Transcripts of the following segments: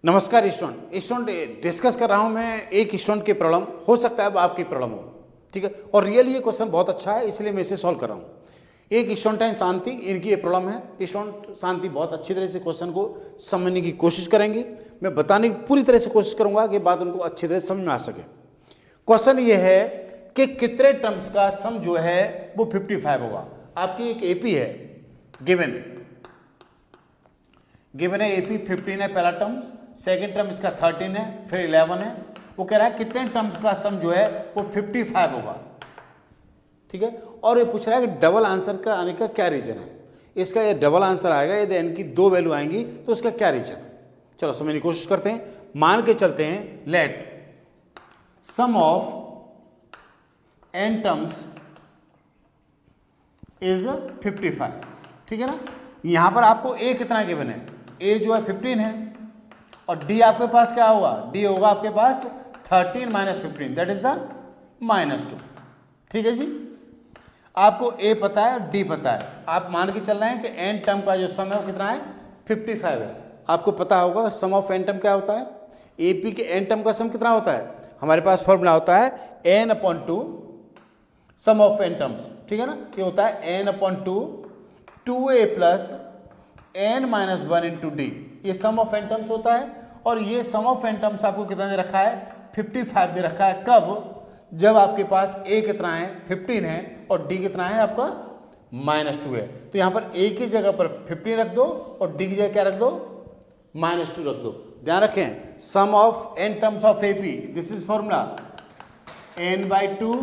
नमस्कार student discuss कर रहा हूं मैं एक स्टूडेंट की प्रॉब्लम, हो सकता है अब आपकी प्रॉब्लम हो, ठीक है। और रियली ये क्वेश्चन बहुत अच्छा है, इसलिए मैं इसे सॉल्व कर रहा हूं। एक स्टूडेंट है शांति, इनकी ये प्रॉब्लम है। स्टूडेंट शांति बहुत अच्छी तरह से क्वेश्चन को समझने की कोशिश करेंगी। मैं बताने की पूरी तरह से कोशिश करूंगा कि बात उनको अच्छी तरह से समझ में आ सके। क्वेश्चन ये है कि कितने टर्म्स का सम जो है वो 55 होगा। आपकी एक एपी है गिवन है एपी 15 है पहला टर्म, सेकेंड टर्म इसका 13 है, फिर 11 है। वो कह रहा है कितने टर्म्स का सम जो है वो 55 होगा, ठीक है। और ये पूछ रहा है कि डबल आंसर का आने का क्या रीजन है। इसका ये डबल आंसर आएगा यदि एन की 2 वैल्यू आएंगी तो उसका क्या रीजन है। चलो समझने की कोशिश करते हैं। मान के चलते हैं let sum of n terms is 55, ठीक है ना। यहां पर आपको ए कितना गिवन है, ए जो है 15 है, और डी आपके पास क्या होगा, डी होगा आपके पास 13 माइनस 15, दैट इज द -2, ठीक है जी। आपको ए पता है और डी पता है। आप मान के चल रहे हैं कि एन टर्म का जो सम है वो कितना है 55 है। आपको पता होगा सम ऑफ एन टर्म क्या होता है, एपी के एन टर्म का सम कितना होता है। हमारे पास फॉर्मूला होता है n/2 some of n terms, ठीक है ना। ये होता है n/2 2a plus n-1 into D, ये सम ऑफ एन टर्म्स होता है। और ये सम ऑफ एन टर्म्स आपको कितना दे रखा है 55 दे रखा है। कब, जब आपके पास a कितना है 15 है और d कितना है आपका -2 है। तो यहाँ पर a की जगह पर 15 रख दो और d की जगह क्या रख दो -2 रख दो। ध्यान रखें sum of n terms of AP, this is formula n/2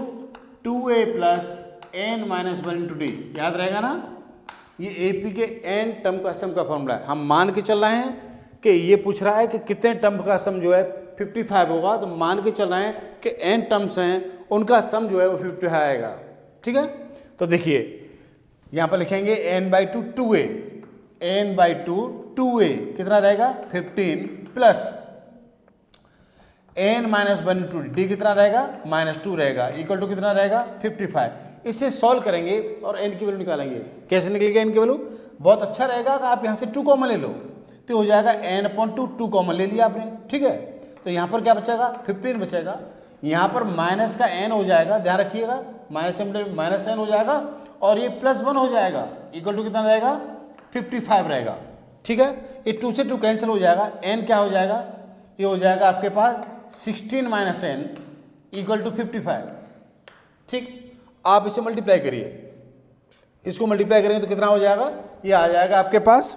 2a plus n-1 into d, याद रहेगा ना। ये एपी के एन टर्म का सम का फॉर्मूला है। हम मान के चल रहे हैं कि ये पूछ रहा है कि कितने टर्म का सम जो है 55 होगा, तो मान के चल रहे हैं कि एन टर्म्स हैं उनका सम जो है वो 55 आएगा, ठीक है। तो देखिए यहाँ पर लिखेंगे n/2 2a, n/2 2a कितना रहेगा 15 प्लस n-1 इंटू डी कितना रहेगा -2 रहेगा, इक्वल टू कितना रहेगा 55। इसे सॉल्व करेंगे और n की वैल्यू निकालेंगे। कैसे निकलेगा n की वैल्यू, बहुत अच्छा रहेगा कि आप यहाँ से 2 कॉमन ले लो, तो हो जाएगा n/2, 2 कॉमन ले लिया आपने, ठीक है। तो यहाँ पर क्या बचेगा 15 बचेगा, यहाँ पर माइनस का n हो जाएगा, ध्यान रखिएगा -n हो जाएगा और ये +1 हो जाएगा, इक्वल टू कितना रहेगा 55 रहेगा, ठीक है। ये 2 से 2 कैंसिल हो जाएगा, n क्या हो जाएगा, ये हो जाएगा आपके पास 16 - n इक्वल टू 55, ठीक। आप इसे मल्टीप्लाई करिए, इसको मल्टीप्लाई करेंगे तो कितना हो जाएगा, ये आ जाएगा आपके पास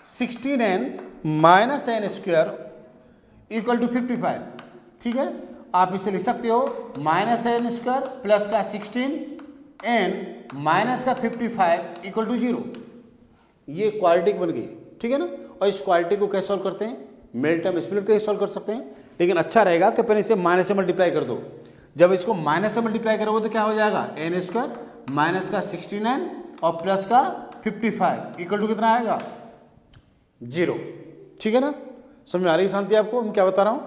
16n - n² इक्वल टू 55, ठीक है। आप इसे लिख सकते हो -n² प्लस का 16n माइनस का 55 इक्वल टू 0। ये क्वाड्रेटिक बन गई, ठीक है ना। और इस क्वाड्रेटिक को कैसे सॉल्व करते हैं, मेल टर्म स्प्लिट करके सॉल्व कर सकते हैं, लेकिन अच्छा रहेगा कि पहले इसे माइनस से मल्टीप्लाई कर दो। जब इसको माइनस से मल्टीप्लाई करोगे तो क्या हो जाएगा n² माइनस का 16n और प्लस का 55 इक्वल टू कितना आएगा 0, ठीक है ना। समझ में आ रही है शांति आपको मैं क्या बता रहा हूँ,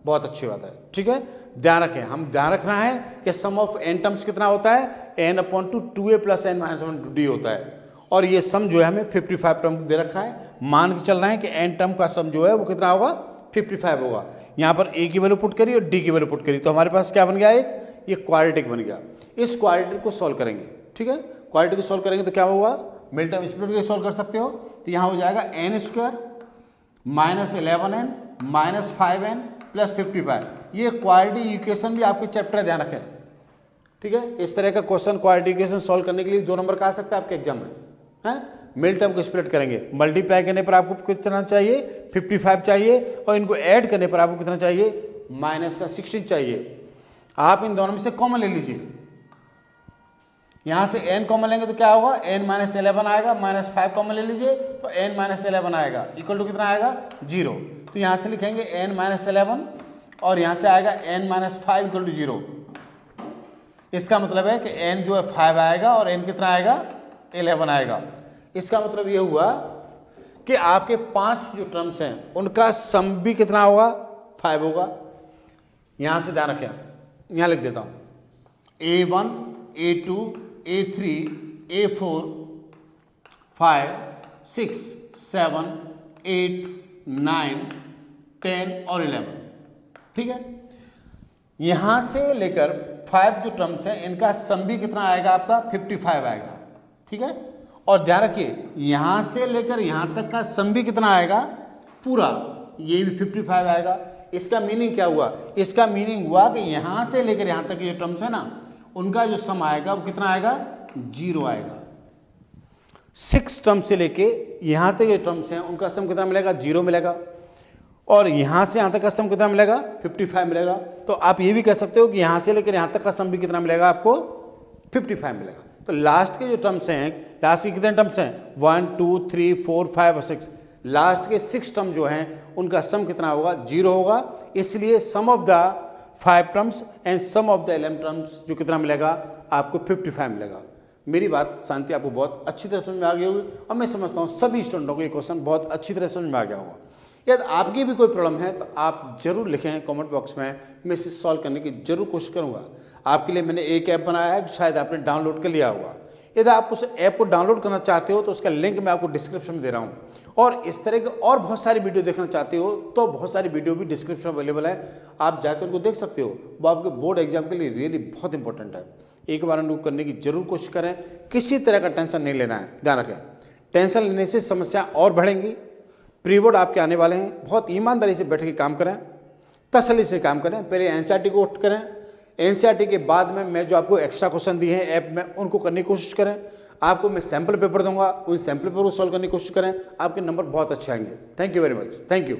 बहुत अच्छी बात है, ठीक है। ध्यान रखें, हम ध्यान रखना है कि सम ऑफ एन टर्म्स कितना होता है n/2 2a plus n-1 into D होता है। और ये सम जो है हमें 55 टर्म दे रखा है। मान के चल रहे हैं कि एन टर्म का सम जो है वो कितना होगा 55 होगा। यहाँ पर ए की वैल्यू पुट करी और डी की वैल्यू पुट करी, तो हमारे पास क्या बन गया, एक ये क्वाड्रेटिक बन गया। इस क्वाड्रेटिक को सॉल्व करेंगे, ठीक है। क्वाड्रेटिक को सॉल्व करेंगे तो क्या होगा, मिल टर्म स्प्लिट करके सॉल्व कर सकते हो। तो यहाँ हो जाएगा n² -11n -5n प्लस 55। ये क्वाड्रेटिक इक्वेशन भी आपके चैप्टर ध्यान रखें, ठीक है। इस तरह का क्वेश्चन क्वाड्रेटिक इक्वेशन सॉल्व करने के लिए 2 नंबर का आ सकता है आपके एग्जाम में, है। मिल टर्म को स्प्लिट करेंगे, मल्टीप्लाई करने पर आपको कितना चाहिए 55 चाहिए, और इनको ऐड करने पर आपको कितना चाहिए -16 चाहिए। आप इन दोनों में से कॉमन ले लीजिए, यहां से n कॉमन लेंगे तो क्या होगा n-11 आएगा, -5 कॉमन ले लीजिए तो n-11 आएगा, इक्वल टू कितना आएगा 0। तो यहां से लिखेंगे n-11 और यहां से आएगा n-5 इक्वल टू 0। इसका मतलब है कि n जो है 5 आएगा और n कितना आएगा 11 आएगा। इसका मतलब ये हुआ कि आपके 5 जो टर्म्स हैं उनका सम भी कितना होगा 5 होगा। यहां से ध्यान रखें, यहां लिख देता हूं a1 a2 a3 a4 5 6 7 8 9 10 और 11, ठीक है। यहां से लेकर 5 जो टर्म्स हैं इनका सम भी कितना आएगा आपका 55 आएगा, ठीक है। और ध्यान रखिए यहां से लेकर यहां तक का सम भी कितना आएगा पूरा, ये भी 55 आएगा। इसका मीनिंग क्या हुआ, इसका मीनिंग हुआ कि यहां से लेकर यहां तक ये टर्म्स है ना उनका जो सम आएगा वो कितना आएगा 0 आएगा। 6 टर्म से लेके यहां तक ये टर्म्स हैं उनका सम कितना मिलेगा 0 मिलेगा, और यहां से यहां तक का सम कितना मिलेगा 55 मिलेगा। तो आप ये भी कह सकते हो कि यहां से लेकर यहां तक का सम भी कितना मिलेगा आपको 55 मिलेगा। तो लास्ट के जो टर्म्स हैं, लास्ट के कितने टर्म्स हैं 1 2 3 4 5 और 6, लास्ट के 6 टर्म जो हैं उनका सम कितना होगा 0 होगा। इसलिए sum of the 5 terms and sum of the 11 terms जो कितना मिलेगा आपको 55 मिलेगा। मेरी बात शांति आपको बहुत अच्छी तरह समझ में आ गई होगी, और मैं समझता हूँ सभी स्टूडेंटों को ये क्वेश्चन बहुत अच्छी तरह समझ में आ गया होगा। यदि आपकी भी कोई प्रॉब्लम है तो आप जरूर लिखें कमेंट बॉक्स में, मैं इसे सॉल्व करने की जरूर कोशिश करूंगा। आपके लिए मैंने एक ऐप बनाया है जो शायद आपने डाउनलोड कर लिया होगा। यदि आप उस ऐप को डाउनलोड करना चाहते हो तो उसका लिंक मैं आपको डिस्क्रिप्शन में दे रहा हूँ, और इस तरह के और बहुत सारी वीडियो देखना चाहते हो तो बहुत सारी वीडियो भी डिस्क्रिप्शन अवेलेबल है, आप जाकर उनको देख सकते हो। वो आपके बोर्ड एग्जाम के लिए रियली बहुत इंपॉर्टेंट है। एक बार उनको करने की जरूर कोशिश करें, किसी तरह का टेंशन नहीं लेना है, ध्यान रखें। टेंशन लेने से समस्या और बढ़ेंगी। प्री बोर्ड आपके आने वाले हैं, बहुत ईमानदारी से बैठ के काम करें, तसल्ली से काम करें। पहले एनसीईआरटी को करें, एनसीईआरटी के बाद में मैं जो आपको एक्स्ट्रा क्वेश्चन दिए हैं ऐप में उनको करने की कोशिश करें। आपको मैं सैम्पल पेपर दूंगा, उन सैम्पल पेपर को सॉल्व करने की कोशिश करें, आपके नंबर बहुत अच्छे आएंगे। Thank you very much, thank you.